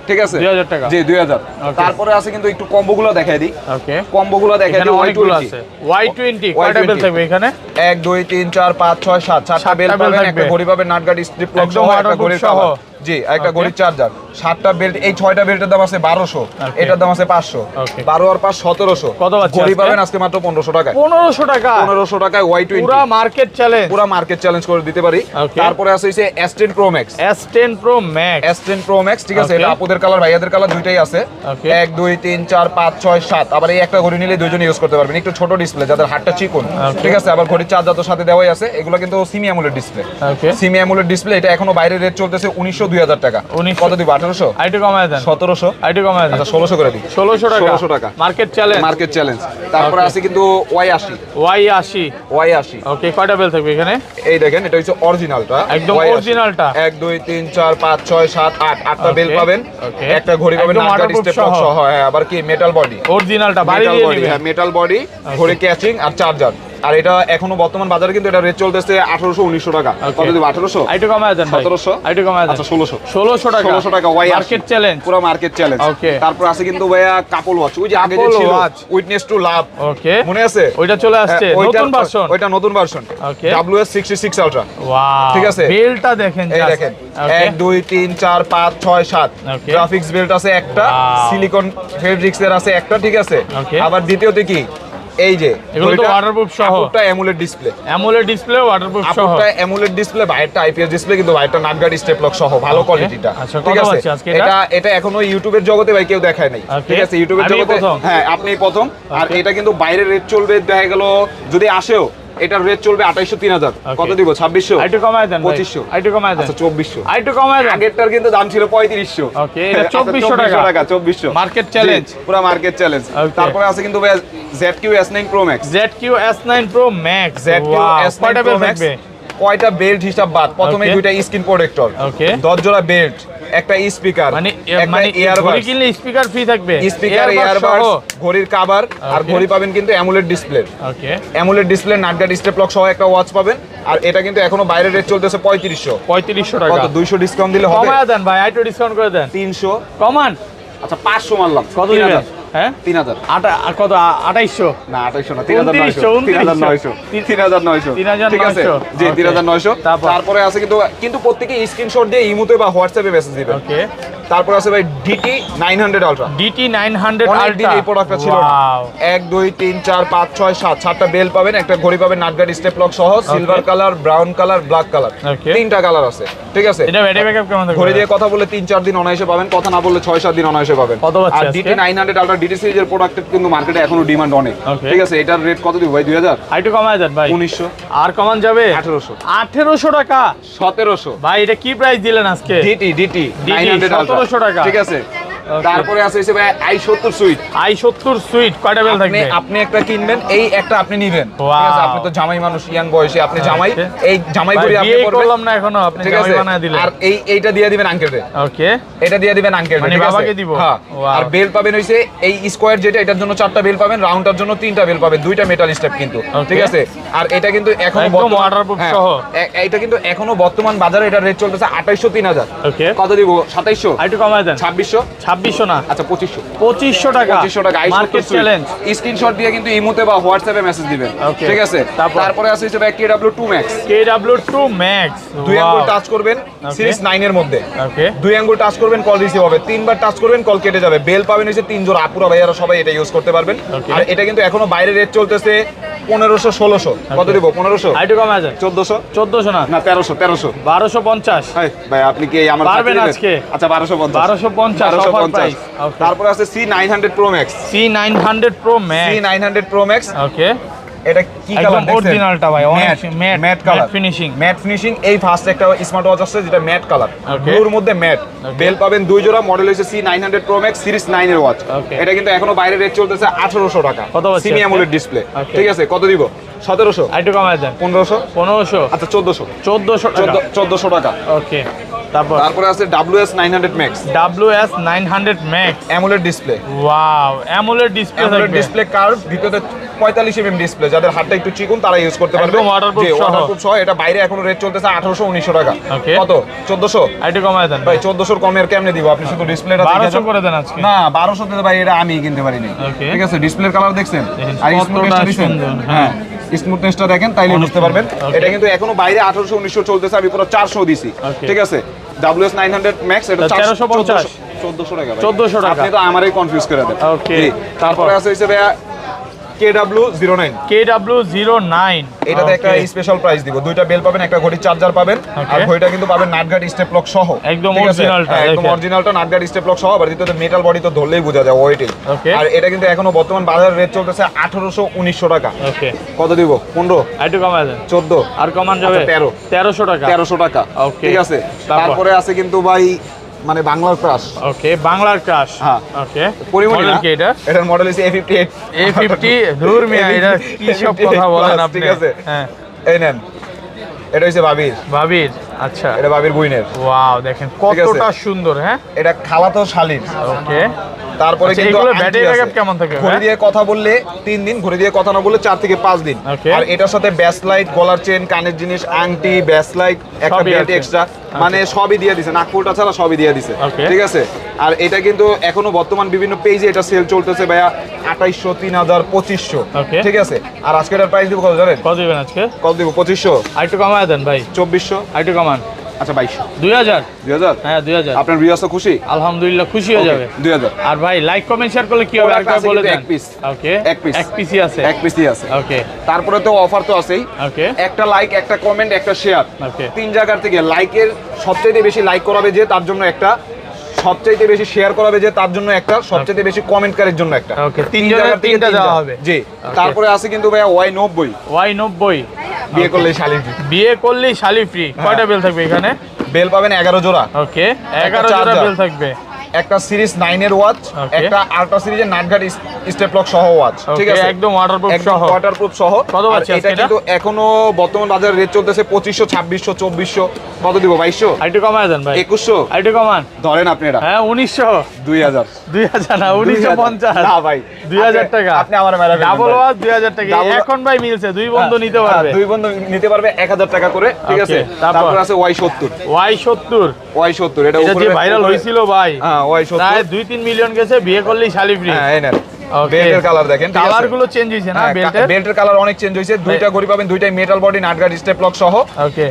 ঠিক আছে 2000 টাকা, জি 2000। Okay. তারপরে আছে কিন্তু একটু কম্বোগুলো দেখাই দিই, ওকে কম্বোগুলো দেখাই এখানে দিই। অনেকগুলো আছে, Y20 কয়টা বেল থাকবে এখানে? 1 2 3 4 5 6 7 7টা বেল সাতটা বেল পাবেন, থাকবে। একটা ঘড়ি পাবেন নাটগার্ড স্ট্রিপ লক একদম সহ, একটা waterproof ঘড়ির সহ। কভার, জি, একটা Okay. ঘড়ির চার্জার, 7টা বেল্ট। এই 6টা বেল্টের দাম আছে 1200, Okay. এটার দাম আছে 500, Okay. 12 আর 5 1700। কত পাচ্ছি ঘড়ি আজকে? পাবেন আজকে মাত্র 1500 টাকায়, 1500 টাকা, 1500 টাকায় Y20, পুরা মার্কেট চ্যালেঞ্জ, পুরো মার্কেট চ্যালেঞ্জ করে দিতে পারি। Okay. তারপরে আছে হইছে S10 Pro Max, S10 Pro Max, S10 Pro Max, ঠিক আছে। Okay. এটা আপুদের কালার, ভাইয়াদের কালার দুইটাই আছে। Okay. 1 2 3 4 5 6 7, আবার এই একটা ঘড়ি নিলে দুইজন ইউজ করতে পারবেন। একটু ছোট ডিসপ্লে, যাদের হাতটা চিকন, Okay. ঠিক আছে। আবার ঘড়ির চার্জার তো সাথে দেওয়াই আছে। এগুলো কিন্তু সেমি অ্যামোলেড ডিসপ্লে, ওকে সেমি অ্যামোলেড ডিসপ্লে। এটা এখনো বাইরে রেট চলতেছে 1900 2000 টাকা। 1900 কত দিব? 1800, আইটু কমায় দেন, 1700, আইটু কমায় দেন, আচ্ছা 1600 করে দিই, 1600 টাকা, 1600 টাকা, মার্কেট চ্যালেঞ্জ, মার্কেট চ্যালেঞ্জ। তারপরে Okay. আছে কিন্তু Y80, Y80, Y80, ওকে কয়টা বেল থাকবে এখানে? এই দেখেন এটা হচ্ছে অরিজিনালটা, একদম Y80 অরিজিনালটা। 1 2 3 4 5 6 7 8 8টা বেল Okay. পাবেন, Okay. একটা ঘড়ি পাবেন একদম নাটগার্ড waterproof স্টেপ লক সহ। সহ, হ্যাঁ। আবার কি মেটাল বডি, অরিজিনালটা বাড়ি মেটাল দিয়ে বডি, নেবেন, হ্যাঁ মেটাল বডি, ঘড়ি ক্যাচিং আর চার্জার। আর এটা এখনো বর্তমান বাজারে কিন্তু এটা রেট চলতেছে 1800 1900 টাকা। Okay. কত দিব? 1800, আইটু কমায় দেন ভাই, 1700, আইটু কমায় দেন, আচ্ছা 1600, 1600 টাকা, 1600 টাকা Y80, মার্কেট চ্যালেঞ্জ, পুরো মার্কেট চ্যালেঞ্জ। Okay. তারপর আছে কিন্তু ভাইয়া কাপল ওয়াচ, ওই যে আগে যে Couple ছিল watch। উইটনেস টু লাভ, ওকে মনে আছে? ওইটা চলে আসছে, হ্যাঁ, নতুন ভার্সন, ওইটা নতুন version, Okay. WS66 Ultra, wow ঠিক আছে। বেলটা দেখেন, এই just। দেখেন ওকে 1 2 3 4 5 6 7 Okay. গ্রাফিক্স বেল্ট আছে একটা, Wow. সিলিকন ফেব্রিক্স এর আছে একটা, ঠিক আছে। Okay. আবার দ্বিতীয়তে কি, এই যে এগুলো তো waterproof সহ, আপুরটা AMOLED display, AMOLED display, waterproof সহ, আপুরটা অ্যামোলেড ডিসপ্লে, বাইরেটা আইপিএস ডিসপ্লে, কিন্তু বাইরেটা নাটগার্ড স্টেপ লক সহ, ভালো Okay. কোয়ালিটিটা, আচ্ছা, ঠিক কত আছে। পাচ্ছি আজকে এটা? এটা এখনো ইউটিউবের জগতে ভাই কেউ দেখায় নাই, Okay. ঠিক আছে। ইউটিউবের আমিই জগতে, প্রথম। হ্যাঁ আপনিই প্রথম। আর Okay. এটা কিন্তু বাইরে রেট চলবে, দেখা গেল যদি আসেও এটার রেট চলবে 2800 3000। Okay. কত দিব? 2600, আইটু কমায় দেন ভাই, 2500, আইটু কমায় দেন, আচ্ছা 2400। আইটু কমায় দেন, আগেরটার কিন্তু দাম ছিল 3500, Okay, এটা আচ্ছা, 2400 টাকা। 2400, মার্কেট চ্যালেঞ্জ, পুরো মার্কেট চ্যালেঞ্জ। Okay. তারপরে আছে কিন্তু ভাই ZQ S9 Pro Max, ZQ S9 Pro Max, ZQ Wow, S9 কয়টা Pro বেল Max, থাকবে? কয়টা বেল্ট হিসাব বাদ, প্রথমে Okay. দুইটা স্ক্রিন প্রোটেক্টর, Okay. 10 জোড়া বেল্ট, একটা স্পিকার, মানে একটা ঘড়ি ইয়ারবাডস, কিনলে স্পিকার ফ্রি থাকবে, স্পিকার, Earbud ইয়ারবাডস, সহ। ঘড়ির কভার, আর Okay. ঘড়ি পাবেন কিন্তু AMOLED display, okay AMOLED display, নাটগার্ড স্টেপ লক সহ একটা ওয়াচ পাবেন। আর এটা কিন্তু এখনো বাইরের রেট চলতেছে 3500। 3500 টাকা, কত? 200 ডিসকাউন্ট দিলে হবে? কমায় দেন ভাই, আইটু ডিসকাউন্ট করে দেন, 300, কমান আচ্ছা 500 মারলাম, কত 3000, দিবেন? হ্যাঁ 3000 কত 2800 না 2800 না 3900 3900 ঠিক আছে জি 3900 তারপরে আছে কিন্তু প্রত্যেকই স্ক্রিনশট দিয়ে ইমোতে বা হোয়াটসঅ্যাপে মেসেজ দিবেন ওকে তারপর আছে ভাই ডিটি 900 আলট্রা ডিটি 900 অনেকদিন এই প্রোডাক্টটা ছিল না 1 2 3 4 5 6 7 7টা বেল পাবেন একটা ঘড়ি পাবেন নাটগার্ড স্টেপ লক সহ silver colour brown colour black colour তিনটা কালার আছে ঠিক আছে এটা ব্যাটারি ব্যাকআপ কেমন থাকবে ঘড়ি দিয়ে কথা বলে 3-4 দিন অনায়াসে পাবেন কথা না বললে 6-7 দিন অনায়াসে পাবেন আর ডিটি 900 আলট্রা ডিটি সিরিজের প্রোডাক্টের কিন্তু মার্কেটে এখনো ডিমান্ড অনেক ঠিক আছে এটার রেট কত দিব ভাই 2000 আইটু কমায় যান ভাই 1900 আর কমান যাবে 1800 টাকা 1700 ভাই এটা কি প্রাইস দিলেন আজকে ডিটি 900 আলট্রা 1700 টাকা ঠিক আছে তারপরে আছে হইছে ভাই i70 সুইট কয়টা বেল থাকবে আপনি একটা কিনবেন এই একটা আপনি নেবেন ঠিক আছে আপনি তো জামাই মানুষ ইয়াং বয়সে আপনি জামাই এই জামাই করে আপনি করবেন করলাম না এখনো আপনি জামাই বানায় দিলেন আর এইটা দিয়ে দিবেন আঙ্কেলকে ওকে এটা দিয়ে দিবেন আঙ্কেলকে মানে বাবাকে দিব হ্যাঁ আর বেল পাবেন হইছে এই স্কয়ার যেটা এটার জন্য 4টা বেল পাবেন রাউন্ডটার জন্য 3টা বেল পাবেন দুইটা মেটাল স্টেপ কিন্তু ঠিক আছে আর এটা কিন্তু এখনো ওয়াটারপ্রুফ সহ এটা কিন্তু এখনো বর্তমান বাজারে এটা রেট চলতেছে 2800 3000 ওকে কত দিব 2700 আইটু কমায় দেন 2600 না আচ্ছা 2500 2500 টাকা মার্কেট চ্যালেঞ্জ স্ক্রিনশট দিয়ে কিন্তু ইমোতে বা হোয়াটসঅ্যাপে মেসেজ দিবেন ঠিক আছে তারপরে আছে হচ্ছে KW2 Max KW2 Max দুই আঙ্গুল টাচ করবেন সিরিজ 9 এর মধ্যে ওকে দুই আঙ্গুল টাচ করবেন কল রিসিভ হবে তিনবার টাচ করবেন কল কেটে যাবে বেল পাবেন হচ্ছে 3 জোড়া আপুরা ভাইয়ারা সবাই এটা ইউজ করতে পারবেন আর এটা কিন্তু এখনো বাইরে রেট চলতেছে 1500 1600 কত দিব 1500 আইটু কম আছে 1400 না 1300 1250 ভাই আপনি কি আমার পারবেন আজকে আচ্ছা 1250 অফার প্রাইস তারপর আছে C900 Pro Max C900 Pro Max ওকে এটা কি কালার দেখছেন অরিজিনালটা ভাই অনেক ম্যাট কালার ম্যাট ফিনিশিং এই ফার্স্ট একটা স্মার্ট ওয়াচ আছে যেটা ম্যাট কালার ব্লুর মধ্যে ম্যাট বেল পাবেন দুই জোড়া মডেল হইছে C900 Pro Max সিরিজ 9 এর ওয়াচ এটা কিন্তু এখনো বাইরে রেট চলতেছে 1800 টাকা সিমি অ্যামোলেড ডিসপ্লে ঠিক আছে কত দিব 1700 আইটু কমায় দেন 1500 আচ্ছা 1400 টাকা ওকে তারপরে আছে WS900 Max WS900 Max AMOLED display wow AMOLED display AMOLED display curve ভিতরে 45 mm ডিসপ্লে যাদের হাতটা একটু চিকন তারা ইউজ করতে পারবে ওয়াটারপ্রুফ সহ এটা বাইরে এখনো রেট চলতেছে 1800 1900 টাকা কত 1400 আইটু কমায় দেন ভাই 1400 এর কমে আর কেমনে দিব আপনি শুধু ডিসপ্লেটা দেখে 1200 করে দেন আজকে না 1200 তে ভাই এটা আমি কিনতে পারি না ঠিক আছে ডিসপ্লের কালার দেখছেন আর স্মুথনেসটা দেখছেন হ্যাঁ স্মুথনেসটা দেখেন তাইলে বুঝতে পারবেন এটা কিন্তু এখনো বাইরে 1800 1900 চলতেছে আমি পুরো 400 দিছি ঠিক আছে WS900 Max এটা 450 1400 টাকা 1400 টাকা আপনি তো আমারই কনফিউজ করে দেন ওকে তারপরে আছে হইছে ভাইয়া KW09 এটাতে একটা স্পেশাল প্রাইস দিব দুইটা বেল পাবেন একটা ঘড়ি চার্জার পাবেন আর ঘড়িটা কিন্তু পাবেন নাটগার্ড স্টেপ লক সহ একদম অরিজিনালটা একদম অরিজিনালটা নাটগার্ড স্টেপ লক সহ আর ভিতরে মেটাল বডি তো ধরলেই বোঝা যায় ওয়েটিং আর এটা কিন্তু এখনো বর্তমান বাজার রেট চলতেছে 1800 1900 টাকা ওকে কত দিব 15 আইটু কমায় দেন 14 আর কমান যাবে 1300 টাকা ওকে ঠিক আছে তারপরে আছে কিন্তু ভাই মানে বাংলার ক্রাশ ওকে বাংলার ক্রাশ হ্যাঁ ওকে পরিমণি না কি এটা এটার মডেল হইছে A50 দূর মিয়া এটা কি সব কথা বলেন আপনি ঠিক আছে হ্যাঁ এই নেন এটা হইছে ভাবির আচ্ছা এটা ভাবির বুইনের ওয়াও দেখেন কতটা সুন্দর হ্যাঁ এটা খালাতো শালীর ওকে তারপরে কিন্তু ব্যাটারি ব্যাকআপ কেমন থাকে ঘড়ি দিয়ে কথা বললে 3 দিন ঘড়ি দিয়ে কথা না বললে 4 থেকে 5 দিন আর এটার সাথে ব্যাস লাইট গলার চেন কানের জিনিস আংটি ব্যাস লাইট একটা ব্যাটারি এক্সট্রা মানে সবই দিয়ে দিছে নাকফুলটা ছাড়া সবই দিয়ে দিছে ঠিক আছে আর এটা কিন্তু এখনো বর্তমান বিভিন্ন পেজে এটা সেল চলতেছে ভাইয়া 2800 3000 2500 ঠিক আছে আর আজকে এটার প্রাইস দিব কত জানেন কত দিবেন আজকে কত দিব 2500 আইটু কমায় দেন ভাই 2400 আইটু কমান আচ্ছা 2200 2000 হ্যাঁ 2000 আপনার ভিউয়ার্স তো খুশি আলহামদুলিল্লাহ খুশি হয়ে যাবে 2000 আর ভাই লাইক কমেন্ট শেয়ার করলে কি হবে একটা বলে দেন এক পিস ওকে এক পিসই আছে এক পিসই আছে ওকে তারপরে তো অফার তো আছেই ওকে একটা লাইক একটা কমেন্ট একটা শেয়ার ওকে তিন জায়গা থেকে লাইকের সবচেয়ে বেশি লাইক করাবে যে তার জন্য একটা সবচেয়ে বেশি শেয়ার করাবে যে তার জন্য একটা সবচেয়ে বেশি কমেন্টকারীর জন্য একটা ওকে তিন জায়গা তিনটা দেওয়া হবে জি তারপরে আছে কিন্তু ভাইয়া Y90 বিয়ে করলেই শালি ফ্রি কয়টা বেল থাকবে এখানে বেল পাবেন 11 জোড়া ওকে 11 জোড়া বেল থাকবে একটা সিরিজ 9 এর ওয়াচ একটা আল্ট্রা সিরিজের নাটগার্ড স্টেপ লক সহ ওয়াচ ঠিক আছে একদম ওয়াটারপ্রুফ সহ কত আছে এটা কিন্তু এখনো বর্তমান বাজারে রেট চলতেছে 2500 2600 2400 কত দিব 2200 আইটু কমায় দেন ভাই 2100 আইটু কমান ধরেন আপনি এটা হ্যাঁ 1900 2000 না 1950 না ভাই 2000 টাকা আপনি আমার মেলা ডাবল ওয়াচ 2000 টাকা এখন ভাই মিলছে দুই বন্ধু নিতে পারবে দুই বন্ধু নিতে পারবে 1000 টাকা করে ঠিক আছে তারপর আছে Y70 এটা উপরে ভাইরাল হইছিল ভাই হ্যাঁ Y70 প্রায় 2-3 মিলিয়ন গেছে, বিয়ে করলেই শালি ফ্রি। হ্যাঁ, এই নেন। Okay. বেল্টের কালার দেখেন, ঠিক আছে? কালার গুলো চেঞ্জ হয়েছে না বেল্টের? বেল্টের কালার অনেক চেঞ্জ হয়েছে। দুইটা ঘড়ি পাবেন, দুইটাই মেটাল বডি, নাটগার্ড স্টেপ লক সহ। ওকে।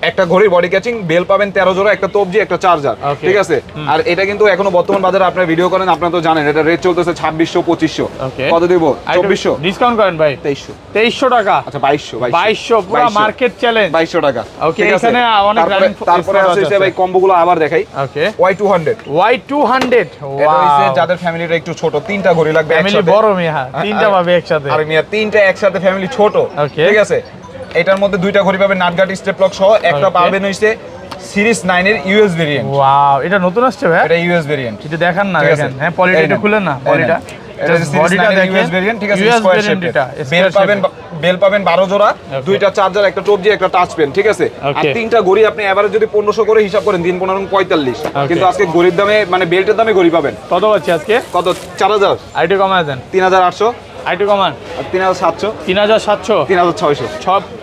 একটা ঘড়ির বডি ক্যাচিং, বেল পাবেন 13 জোড়া, একটা তবজি, একটা চার্জার, Okay. ঠিক আছে? আর এটা কিন্তু এখনো বর্তমান বাজারে আপনারা ভিডিও করেন, আপনারা তো জানেন এটা রেট চলতেছে 2600 2500। Okay. কত দিব? 2400। ডিসকাউন্ট করেন ভাই। 2300 টাকা। আচ্ছা 2200 2200 পুরো মার্কেট চ্যালেঞ্জ। 2200 টাকা। ওকে, ঠিক আছে? এখানে অনেক তারপরে আছে ভাই কম্বোগুলো আবার দেখাই। ওকে। Y200 Y200 এটা হইছে ওয়াও। যাদের ফ্যামিলিটা একটু ছোট, তিনটা ঘড়ি লাগবে ফ্যামিলি একসাথে। বড় মিয়া, তিনটা পাবে একসাথে। আর মিয়া তিনটা একসাথে ফ্যামিলি ছোট, Okay. ঠিক আছে? এটার মধ্যে দুইটা ঘড়ি পাবেন নাটগার্ড স্টেপ লক সহ, একটা Okay. পাবেন হইছে সিরিজ 9 এর ইউএস ভেরিয়েন্ট। ওয়াও, এটা নতুন আসছে ভাই? এটা ইউএস ভেরিয়েন্ট। এটা দেখান না, ঠিক আছে? দেখেন। হ্যাঁ, পলিটা এই একটু নেন, খুলেন না, এই পলিটা। নেন। এটা হচ্ছে সিরিজ বডিটা 9 এর দেখেন, ইউএস ভেরিয়েন্ট, ঠিক আছে? US স্কয়ার variant শেপের। এটা, বেল square পাবেন, বেল পাবেন 12 জোড়া, দুইটা চার্জার, একটা টপজি, একটা টাচ পেন, ঠিক আছে? আর Okay. তিনটা ঘড়ি আপনি এভারেজ যদি 1500 করে হিসাব করেন, 3 15 45। Okay. কিন্তু আজকে ঘড়ির দামে মানে বেল্টের দামে ঘড়ি পাবেন কত পাচ্ছি আজকে? কত? 4000, আইটি কমায় দেন। 3800, আইটি কমান। আর 3700, 3700, 3600।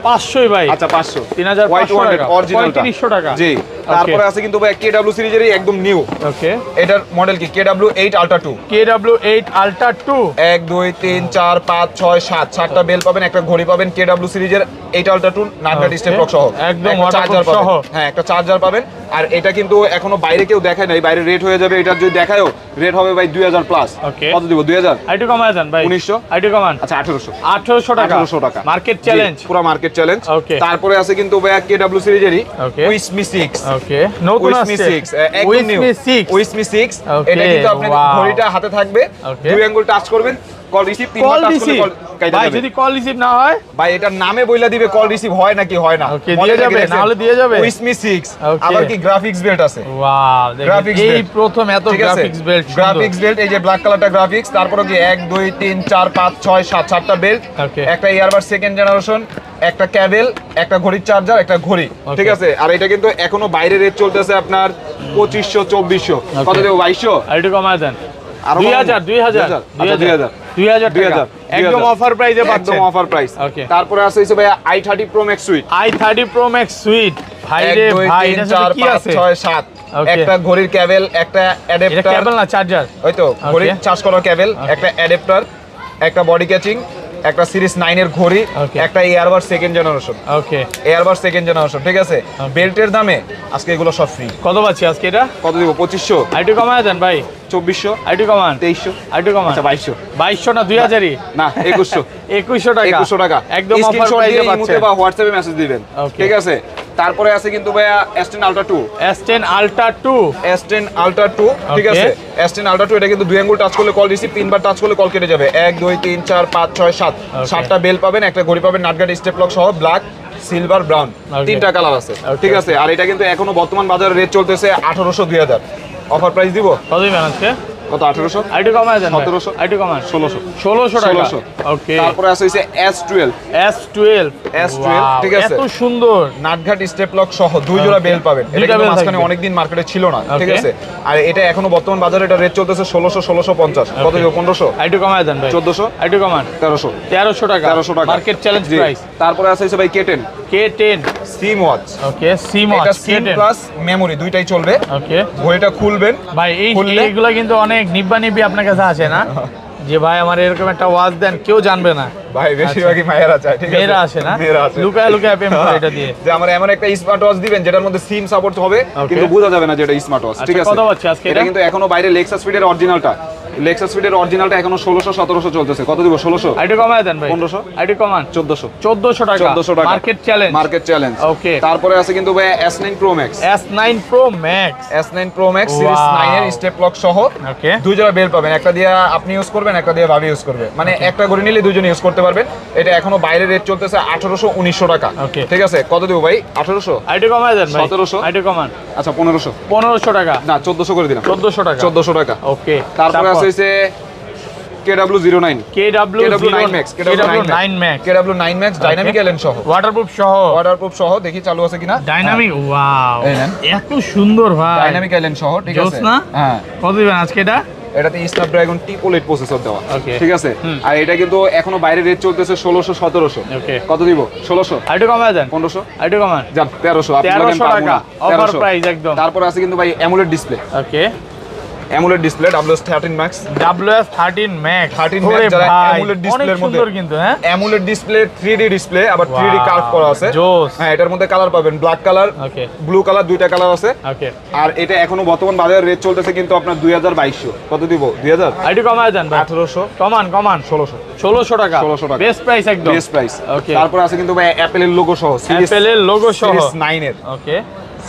500 ভাই। আচ্ছা 500। 3500 টাকা, অরিজিনালটা 3500 টাকা। জি। তারপরে আছে কিন্তু ভাই KW সিরিজেরই একদম নিউ। ওকে। এটার মডেল কি? KW8 Ultra 2। KW8 Ultra 2। 1 2 3 4 5 6 7 7টা bell পাবেন, একটা ঘড়ি পাবেন KW সিরিজের 8 Ultra 2 নাটগার্ড স্টেপ লক সহ, একদম একটা চার্জার waterproof পাবেন। সহ। হ্যাঁ, একটা চার্জার পাবেন। আর এটা কিন্তু এখনো বাইরে কেউ দেখায় নাই, বাইরে রেট হয়ে যাবে। এটা যদি দেখায়ও রেট হবে ভাই 2000 প্লাস। Okay. কত দিব? 2000। আইটি কমায় দেন ভাই। 1900। আইটি কমান। আচ্ছা 1800। 1800 টাকা। 1800 টাকা। Market challenge. পুরো মার্কেট চ্যালেঞ্জ। Okay. তারপরে আছে কিন্তু ভাই KW সিরিজেরই Okay. উইসমি 6। ওকে, নতুন উইসমি আসছে। 6 একদম নিউ। উইসমি 6। উইসমি 6 Okay, এটা কিন্তু আপনি wow. ঘড়িটা হাতে থাকবে, Okay. দুই আঙ্গুল টাচ করবেন, কল রিসিভ, তিনবার কল টাচ রিসিভ। করলে কল কাইটা ভাই যাবে। যদি কল রিসিভ না হয়? ভাই এটার নামে বইলা দিবে কল রিসিভ হয় নাকি হয় না। Okay, দিয়ে যাবে, না হলে দিয়ে যাবে। উইসমি 6 Okay. আবার কি গ্রাফিক্স বেল্ট আছে। ওয়াও, দেখেন Graphics এই belt। প্রথম এত ঠিক আছে? Graphics belt. গ্রাফিক্স বেল্ট, এই যে ব্ল্যাক কালারটা গ্রাফিক্স, তারপরে কি 1 2 3 4 5 6 7 7টা বেল্ট, Okay. একটা ইয়ারবাড সেকেন্ড জেনারেশন, একটা ক্যাবেল, একটা ঘড়ির চার্জার, একটা ঘড়ি, Okay. ঠিক আছে? আর এটা কিন্তু এখনো বাইরে রেট চলতেছে আপনার 2500 2400। কত দেব? 2200। আইটি কমায় দেন। আরো 2000 2000 আচ্ছা 2000 2000 টাকা। একদম অফার প্রাইসে পাচ্ছেন। একদম অফার প্রাইস। Okay. তারপরে আছে হইছে ভাই i30 Pro Max Suite। i30 Pro Max Suite। ভাই রে ভাই, এটার সাথে কি আছে? 6 7 Okay. একটা ঘড়ির ক্যাবেল, একটা এটা অ্যাডাপ্টার, কেবল না, চার্জার। ওই তো ঘড়ির চার্জ করা ক্যাবেল, একটা অ্যাডাপ্টার, একটা বডি ক্যাচিং, একটা সিরিজ 9 এর ঘড়ি, Okay. একটা ইয়ারবাড সেকেন্ড জেনারেশন। ওকে। এয়ারবাড সেকেন্ড জেনারেশন, ঠিক আছে? বেল্টের দামে আজকে এগুলো সব ফ্রি। কত পাচ্ছি আজকে এটা? কত দিব? 2500, আইটি কমায় দেন ভাই। 2400, আইটি কমান। 2300, আইটি কমান। আচ্ছা 2200। 2200 না 2000ই? না 2100। 2100 টাকা। 2100 টাকা। একদম অফার স্ক্রিনশট প্রাইসে দিয়ে ইমোতে পাচ্ছেন। বা হোয়াটসঅ্যাপে মেসেজ দিবেন, Okay. ঠিক আছে? তারপরে আছে কিন্তু ভাইয়া S10 Ultra 2। S10 Ultra 2। S10 Ultra 2, ঠিক Okay. আছে? S10 Ultra 2 এটা কিন্তু দুই আঙ্গুল টাচ করলে কল রিসিভ, তিনবার টাচ করলে কল কেটে যাবে। 1 2 3 4 5 6 7 Okay. 7টা বেল পাবেন, একটা ঘড়ি পাবেন নাটগার্ড স্টেপ লক সহ, ব্ল্যাক, সিলভার, ব্রাউন, Okay. তিনটা কালার আছে, Okay. ঠিক আছে? আর এটা কিন্তু এখনো বর্তমান বাজারে রেট চলতেছে 1800 2000। অফার প্রাইস দিব কত দিবেন আজকে? কত? 1800, আইটি কমায় দেন। 1700, আইটি কমান। 1600, 1600 টাকা। 1600। ওকে। তারপরে আছে হইছে S12 S12। S12, Wow, ঠিক আছে? এত সুন্দর। নাটঘাট স্টেপ লক সহ দুই জোড়া বেল পাবেন। এটা দুইটা কিন্তু বেল মাঝখানে থাকবে। অনেকদিন মার্কেটে ছিল না, ঠিক Okay. আছে? আর এটা এখনো বর্তমান বাজারে এটা রেট চলতেছে 1600 1650। কত দিব? 1500, আইটি কমায় দেন ভাই। 1400, আইটি কমান। 1300, 1300 টাকা। 1300 টাকা। মার্কেট চ্যালেঞ্জ জি। প্রাইস। তারপরে আছে হচ্ছে ভাই K10 K10। সিম ওয়াচ। ওকে, সিমস এটা সিম K10। প্লাস মেমোরি দুইটাই চলবে। ওকে। ঘড়িটা খুলবেন ভাই খুললে- এইগুলা কিন্তু অনেক নিব্বা নিব্বি আপনার কাছে আছে না, যে ভাই আমার এরকম একটা ওয়াচ দেন, কেউ জানবে না। ভাই বেশিরভাগই মায়েরা চায়, ঠিক আছে? মেয়েরা আসে না, মেয়েরা আসে। লুকায় লুকায় প্রেম করে এটা দিয়ে। যে আমার এমন একটা স্মার্ট ওয়াচ দিবেন যেটার মধ্যে সিম সাপোর্ট হবে, Okay. কিন্তু বোঝা যাবে না যে এটা স্মার্ট ওয়াচ, ঠিক আচ্ছা, আছে? কত পাচ্ছি আজকে এটা এটা? কিন্তু এখনো বাইরে লেক্সাস ফিটের অরিজিনালটা, লেক্সাস ফিটের অরিজিনালটা এখনো 1600 1700 চলতেছে। কত দিব? 1600, আইটি কমায় দেন ভাই। 1500, আইটি কমান। 1400, 1400 টাকা। 1400 টাকা। Market challenge. Market challenge. Okay. তারপরে আছে কিন্তু ভাই S9 Pro Max। S9 Pro Max। S9 Pro Max series Wow. 9 এর স্টেপ লক সহ ওকে। দুই জোড়া বেল পাবেন, একটা দিয়ে আপনি ইউজ করবেন, একটা দিয়ে ভাবি ইউজ করবে, মানে একটা ঘড়ি নিলে দুইজন ইউজ করতে পারবেন। এটা এখনো বাইরে রেট চলতেছে 1800 1900 টাকা, Okay. ঠিক আছে? কত দেব ভাই? 1800, আইটি কমায় দেন ভাই। 1700, আইটি কমান। আচ্ছা 1500, 1500 টাকা। না 1400 করে দিলাম। 1400 টাকা। 1400 টাকা। ওকে। তারপরে আছে হইছে KW09, KW9 Max, KW9 Max। KW9 Max dynamic এলেন সহ, ওয়াটারপ্রুফ সহ। ওয়াটারপ্রুফ সহ, দেখি চালু আছে কিনা। ডাইনামিক, ওয়াও, এই নেন। এত সুন্দর ভাই। ডাইনামিক এলেন সহ, ঠিক জোস আছে? না? হ্যাঁ, কত দিবেন আজকে এটা? এটাতে স্ন্যাপড্রাগন T8 প্রসেসর দেওয়া, Okay. ঠিক আছে? আর এটা কিন্তু এখনো বাইরে রেট চলতেছে 1600 1700। Okay. কত দিব? 1600, আইটি কমায় দেন। 1500, আইটি কমান। যান 1300, আপনি 1300 বলেন পারবো টাকা। না। অফার 1300 প্রাইস একদম। তারপর আছে কিন্তু ভাই AMOLED display. Okay. AMOLED display WS13 Max, WS13 Max 13 Max যারা অ্যামোলেড ডিসপ্লের মধ্যে সুন্দর কিন্তু হ্যাঁ অ্যামোলেড ডিসপ্লে 3D ডিসপ্লে আবার 3D কার্ভ করা আছে। জোস। হ্যাঁ এটার মধ্যে কালার পাবেন, ব্ল্যাক কালার, ওকে ব্লু কালার, দুইটা কালার আছে। ওকে আর এটা এখনো বর্তমান বাজারে রেট চলতেছে কিন্তু আপনার 2200। কত দিব? 2000, আইটু কমায় দেন ভাই 1800, কমান 1600 টাকা 1600 টাকা বেস্ট প্রাইস একদম বেস্ট প্রাইস। ওকে তারপর আছে কিন্তু ভাই অ্যাপেলের লোগো সহ অ্যাপেলের লোগো সহ সিরিজ 9 এর, ওকে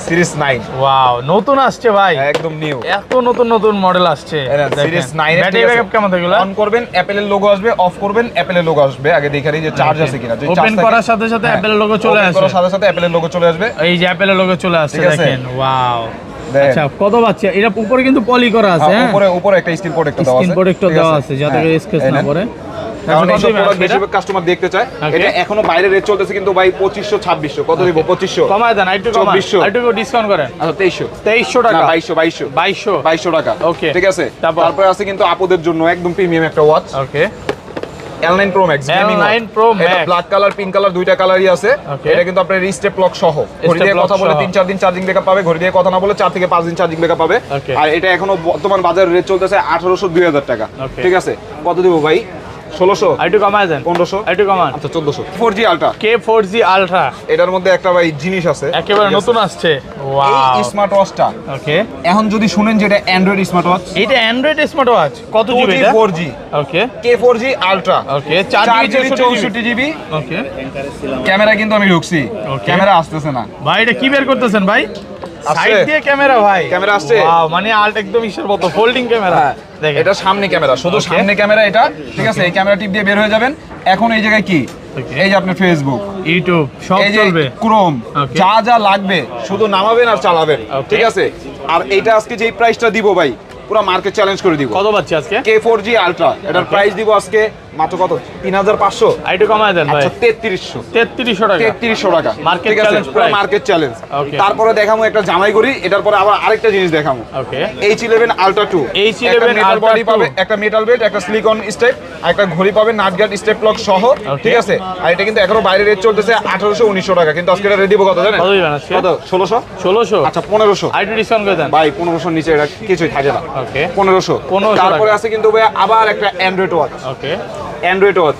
সিরিজ 9 ওয়াও নতুন আসছে ভাই একদম নিউ, এত নতুন নতুন মডেল আসছে সিরিজ 9 এর। ব্যাটারি ব্যাকআপ কেমন থাকলো? অন করবেন অ্যাপেলের লোগো আসবে, অফ করবেন অ্যাপেলের লোগো আসবে। আগে দেখে নিই যে চার্জ আছে কিনা। যে ওপেন করার সাথে সাথে অ্যাপেলের লোগো চলে আসে, করার সাথে সাথে অ্যাপেলের লোগো চলে আসবে। এই যে অ্যাপেলের লোগো চলে আসছে ঠিক আছে? দেখেন ওয়াও দেখেন। আচ্ছা কত বাচ্চা এটা উপরে কিন্তু পলি করা আছে হ্যাঁ উপরে একটা স্ক্রিন প্রোটেক্টর দেওয়া আছে, স্ক্রিন প্রোটেক্টর দেওয়া আছে যাতে করে স্কেচ না পড়ে। কারণ কত এইসব দিবেন প্রোডাক্ট এটা? বেশিরভাগ কাস্টমার দেখতে চায়। Okay. এটা এখনো বাইরে রেট চলতেছে কিন্তু ভাই 2500 2600। কত দিব? 2500, কমায় দেন একটু কমান 2400, একটু ডিসকাউন্ট করেন। আচ্ছা 2300, 2300 না টাকা 2200 2200 টাকা। Okay. ঠিক আছে। তারপর? তারপরে আছে কিন্তু আপুদের জন্য একদম প্রিমিয়াম একটা ওয়াচ, ওকে L9 Pro Max gaming L9 Pro এটা Max। Black colour pink colour দুইটা কালারই আছে। Okay. এটা কিন্তু আপনার স্টেপ লক সহ, ঘড়ি দিয়ে lock কথা বলে সহ। 3-4 দিন চার্জিং ব্যাকআপ পাবে, ঘড়ি দিয়ে কথা না বলে 4 থেকে 5 দিন চার্জিং ব্যাকআপ পাবে। Okay. আর এটা এখনো বর্তমান বাজারে রেট চলতেছে 1800 2000 টাকা। Okay. ঠিক আছে। কত দিব ভাই? 1600, একটু কমায় দেন 1500, একটু কমান। আচ্ছা 1400। 4G আলট্রা, K4G Ultra এটার মধ্যে একটা ভাই জিনিস আছে একেবারে ঠিক আছে? নতুন আসছে ওয়াও এই স্মার্ট ওয়াচটা ওকে এখন যদি শুনেন যে এটা অ্যান্ড্রয়েড স্মার্ট ওয়াচ, এটা অ্যান্ড্রয়েড স্মার্ট ওয়াচ কত জিবি 2G এটা 4G ওকে K4G আলট্রা, ওকে 4GB 4GB 64GB। Okay camera কিন্তু আমি ঢুকছি, Okay. ক্যামেরা আসতেছে না। ভাই এটা কি বের করতেছেন ভাই? আসছে? সাইড দিয়ে ক্যামেরা ভাই, ক্যামেরা আসছে? ওয়াও মানে আল্ট একদম ইসের মতো ফোল্ডিং ক্যামেরা দেখেন এটা সামনে ক্যামেরা, শুধু Okay. সামনে ক্যামেরা এটা। ঠিক আছে। এই ক্যামেরা টিপ দিয়ে বের হয়ে যাবেন। এখন এই জায়গায় কি, Okay. এই যে আপনার ফেসবুক, ইউটিউব সব এই যে চলবে ক্রোম, Okay. যা যা লাগবে শুধু নামাবেন আর চালাবেন। Okay. ঠিক আছে। আর এইটা আজকে যে প্রাইসটা দিব ভাই, পুরো মার্কেট চ্যালেঞ্জ করে দিব। কত পাচ্ছি আজকে? K4G আলট্রা এটার প্রাইস দিব আজকে মাত্র কত? 3500। আইটু কমায় দেন ভাই আচ্ছা 3300, 3300 টাকা 3300 টাকা। Market ঠিক আছে, challenge পুরো price। Market challenge. Okay. তারপরে দেখামু একটা জামাই গড়ি, এটার পরে আবার আরেকটা জিনিস দেখামু। ওকে H11 Ultra 2, H11 একটা metal Ultra body 2 পাবে, একটা মেটাল বেল্ট, একটা সিলিকন স্টেপ, আর একটা ঘড়ি পাবে নাটগার্ড স্টেপ লক সহ। Okay. ঠিক আছে। আর এটা কিন্তু এখনো বাইরে রেট চলতেছে 1800 1900 টাকা, কিন্তু আজকে এটা রেডি কত জানেন? কত দিবেন আজকে? কত? 1600। 1600 আচ্ছা 1500। আইটু ডিসকাউন্ট করে দেন ভাই 1500 নিচে এটা কিছুই থাকে না। ওকে 1500। 1500 তারপরে টাকা। আছে কিন্তু ভাই আবার একটা অ্যান্ড্রয়েড ওয়াচ, ওকে অ্যান্ড্রয়েড ওয়াচ।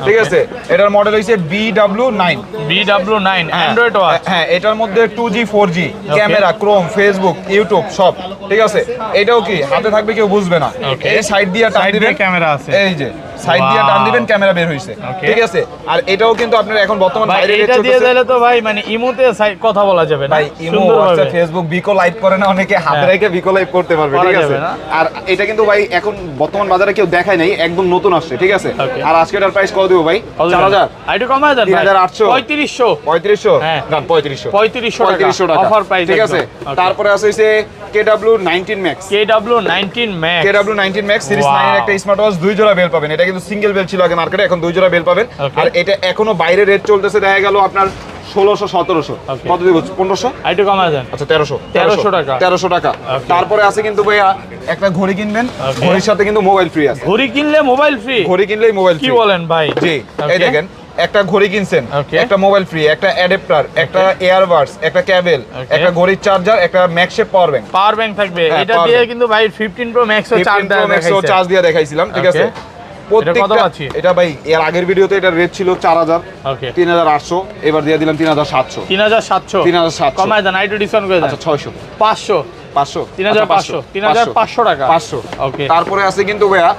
ঠিক আছে। এটার মডেল হইছে BW9। BW9 অ্যান্ড্রয়েড ওয়াচ হ্যাঁ এটার মধ্যে 2G 4G camera, Chrome, Facebook, YouTube সব। ঠিক আছে। এটাও কি হাতে থাকবে কেউ বুঝবে না। Okay. এই সাইড দিয়ে টান সাইড দিয়ে দিবেন, ক্যামেরা আছে এই যে সাইড দিয়ে টান দিবেন ক্যামেরা বের হইছে। Okay. ঠিক আছে। আর এটাও কিন্তু আপনার এখন বর্তমান ভাই বাইরে রেট এটা দিয়ে চলতেছে। দিলে তো ভাই মানে ইমোতে কথা বলা যাবে না ভাই ইমো, সুন্দরভাবে। হোয়াটসঅ্যাপ, ফেসবুক, বিকো লাইভ করে না অনেকে, হাতে হ্যাঁ। রেখে বিকো লাইভ করতে পারবে। করা ঠিক আছে। যাবে না। আর এটা কিন্তু ভাই এখন বর্তমান বাজারে কেউ দেখায় নাই, একদম নতুন আসছে। ঠিক আছে। Okay. আর আজকে এটার প্রাইস কত দিব ভাই? কত দিবেন? 4000, আইটু কমায় দেন ভাই 3800, 3500 3500, হ্যাঁ। না 3500, 3500 টাকা টাকা অফার প্রাইস ঠিক আছে। তারপরে আছে হইছে KW19 Max, KW19 Max KW19 Max series Wow. 9 এর একটা স্মার্ট ওয়াচ, দুই জোড়া বেল পাবেন। এটা কিন্তু সিঙ্গেল বেল ছিল আগে মার্কেটে, এখন দুই জোড়া বেল পাবেন। Okay. আর এটা এখনো বাইরে রেট চলতেছে দেখা গেল আপনার 1600 1700। Okay. কত দিব? 1500। আইটু কমায় দেন আচ্ছা 1300 1300 টাকা। 1300 টাকা। Okay. তারপরে আছে কিন্তু ভাইয়া একটা ঘড়ি কিনবেন, Okay. ঘড়ির সাথে কিন্তু মোবাইল ফ্রি আছে। ঘড়ি কিনলে মোবাইল ফ্রি ঘড়ি কিনলেই মোবাইল কি ফ্রি। বলেন ভাই? জি। Okay. এই দেখেন একটা ঘড়ি কিনছেন, Okay. একটা মোবাইল ফ্রি, একটা অ্যাডাপ্টার, একটা এয়ারবাডস, একটা কেবল, Okay. একটা ঘড়ির চার্জার, একটা ম্যাক্সেপ পাওয়ার ব্যাংক। পাওয়ার ব্যাংক থাকবে হ্যাঁ, এটা power দিয়ে bank। কিন্তু ভাই 15 Pro Max ও চার্জ 15 Pro Max ও চার্জ দিয়ে দেখাইছিলাম। ঠিক আছে। Okay. কত প্রত্যেকটা পাচ্ছি? এটা ভাই এর আগের ভিডিওতে এটা রেট ছিল 4000, ওকে 3800, এবার দিয়ে দিলাম 3700। 3700 3700 কমায় দেন আইটু ডিসকাউন্ট করে দেন আচ্ছা 600, 500 500, 3500 3500 টাকা 500। ওকে তারপরে আছে কিন্তু ভাইয়া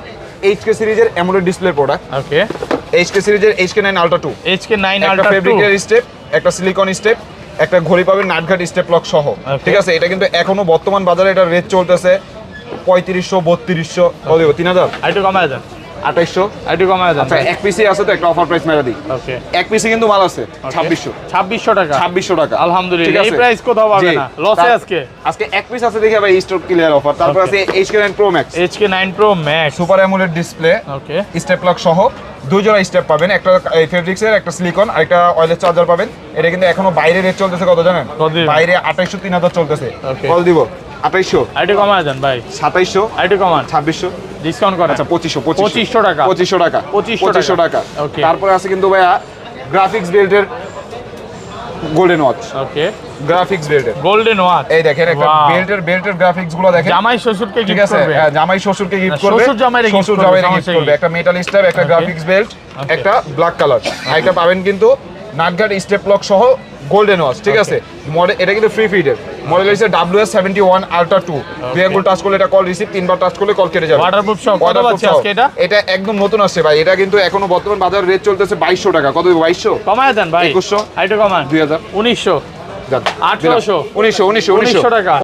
HK সিরিজের অ্যামোলেড ডিসপ্লে প্রোডাক্ট, ওকে HK সিরিজের HK9 Ultra 2, HK9 একটা Ultra 2 ফেব্রিকের স্টেপ, একটা সিলিকন স্টেপ, একটা ঘড়ি পাবেন নাটঘাট স্টেপ লক সহ। Okay. ঠিক আছে। এটা কিন্তু এখনো বর্তমান বাজারে এটা রেট চলতেছে 3500 3200। কত দিব? 3000, আইটু কমায় দেন 2800। আইটু কমায় দেন আচ্ছা এক পিসি আছে তো একটা অফার প্রাইস মেরা দিই। ওকে এক পিসি কিন্তু মাল আছে 2600, 2600 টাকা 2600 টাকা। আলহামদুলিল্লাহ ঠিক এই আছে? প্রাইস কোথাও পাবে জি। না লসে আজকে আজকে এক পিস আছে দেখে ভাই স্টক ক্লিয়ার অফার। তারপর Okay. আছে HK9 Pro Max HK9 Pro Max super AMOLED display, ওকে স্টেপ লক সহ, দুই জোড়া স্টেপ পাবেন, একটা এই ফেব্রিক্সের, একটা সিলিকন, আর একটা অয়েলের চার্জার পাবেন। এটা কিন্তু এখনো বাইরে রেট চলতেছে কত জানেন? কত দিবেন? বাইরে 2800 3000 চলতেছে। Okay. কত দিব? 2800, আইটু কমায় দেন ভাই 2700, আইটু কমান 2600, ডিসকাউন্ট করেন আচ্ছা 2500, 2500 টাকা 2500 টাকা, 2500 টাকা। Okay. তারপরে আছে কিন্তু ভাইয়া গ্রাফিক্স বেল্টের গোল্ডেন ওয়াচ, ওকে গ্রাফিক্স বেল্টের। গোল্ডেন ওয়াচ, এই দেখেন একটা বেল্টের গ্রাফিক্স গুলো দেখেন। জামাই ষষ্ঠকে ঠিক গিফট আছে, করবে। হ্যাঁ জামাই শ্বশুরকে গিফট করবে, শ্বশুর জামাইরে gift শ্বশুর করবে, জামাইরে সমস্যা গিফট কি? করবে। একটা মেটাল স্ট্যাপ, একটা গ্রাফিক্স বেল্ট, একটা ব্ল্যাক কালার, আরেকটা পাবেন কিন্তু নাটগার্ড স্টেপ লক সহ গোল্ডেন ওয়াচ। ঠিক আছে, মডেল এটা কিন্তু ফ্রি ফিডের মডেল হচ্ছে WS71 Ultra 2। দুই আঙ্গুল টাচ করলে এটা কল রিসিভ, তিনবার টাচ করলে কল কেটে যাবে। ওয়াটারপ্রুফ সব কত Waterproof পাচ্ছি সহ। আজকে এটা? এটা একদম নতুন আসছে ভাই, এটা কিন্তু এখনো বর্তমান বাজার রেট চলতেছে 2200 টাকা। কত 2200? কমায় দেন ভাই, 2100, আইটা কমান 2000, 1900 যান 1800 1900 1900 টাকা।